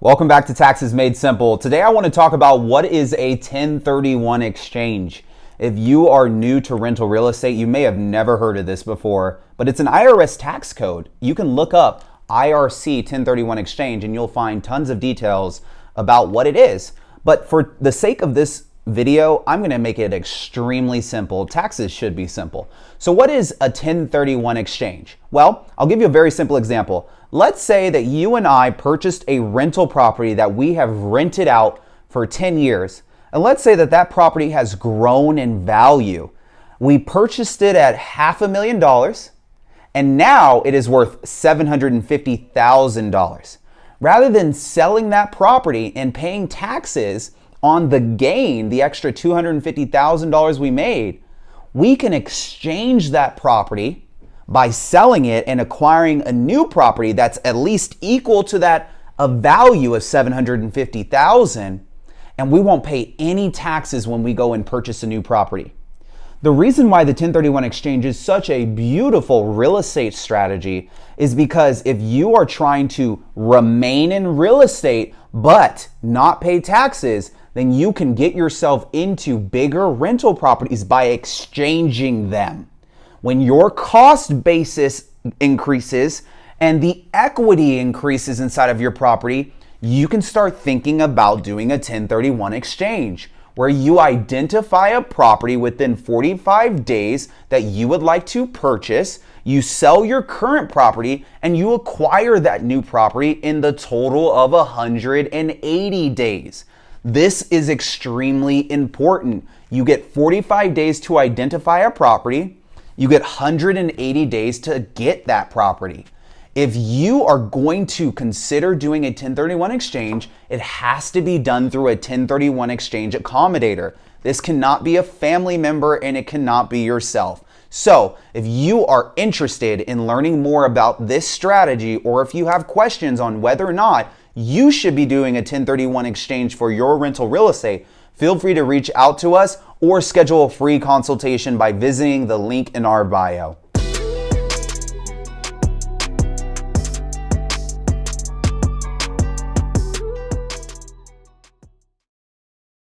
Welcome back to Taxes Made Simple. Today I want to talk about what is a 1031 exchange. If you are new to rental real estate, you may have never heard of this before, but it's an IRS tax code. You can look up IRC 1031 exchange and you'll find tons of details about what it is. But for the sake of this video, I'm going to make it extremely simple. Taxes should be simple. So what is a 1031 exchange? Well, I'll give you a very simple example. Let's say that you and I purchased a rental property that we have rented out for 10 years. And let's say that that property has grown in value. We purchased it at $500,000 and now it is worth $750,000. Rather than selling that property and paying taxes on the gain, the extra $250,000 we made, we can exchange that property by selling it and acquiring a new property that's at least equal to that a value of $750,000, and we won't pay any taxes when we go and purchase a new property. The reason why the 1031 exchange is such a beautiful real estate strategy is because if you are trying to remain in real estate but not pay taxes, then you can get yourself into bigger rental properties by exchanging them. When your cost basis increases and the equity increases inside of your property, you can start thinking about doing a 1031 exchange where you identify a property within 45 days that you would like to purchase, you sell your current property, and you acquire that new property in the total of 180 days. This is extremely important. You get 45 days to identify a property. You get 180 days to get that property. If you are going to consider doing a 1031 exchange, it has to be done through a 1031 exchange accommodator. This cannot be a family member and it cannot be yourself. So if you are interested in learning more about this strategy, or if you have questions on whether or not you should be doing a 1031 exchange for your rental real estate, feel free to reach out to us or schedule a free consultation by visiting the link in our bio.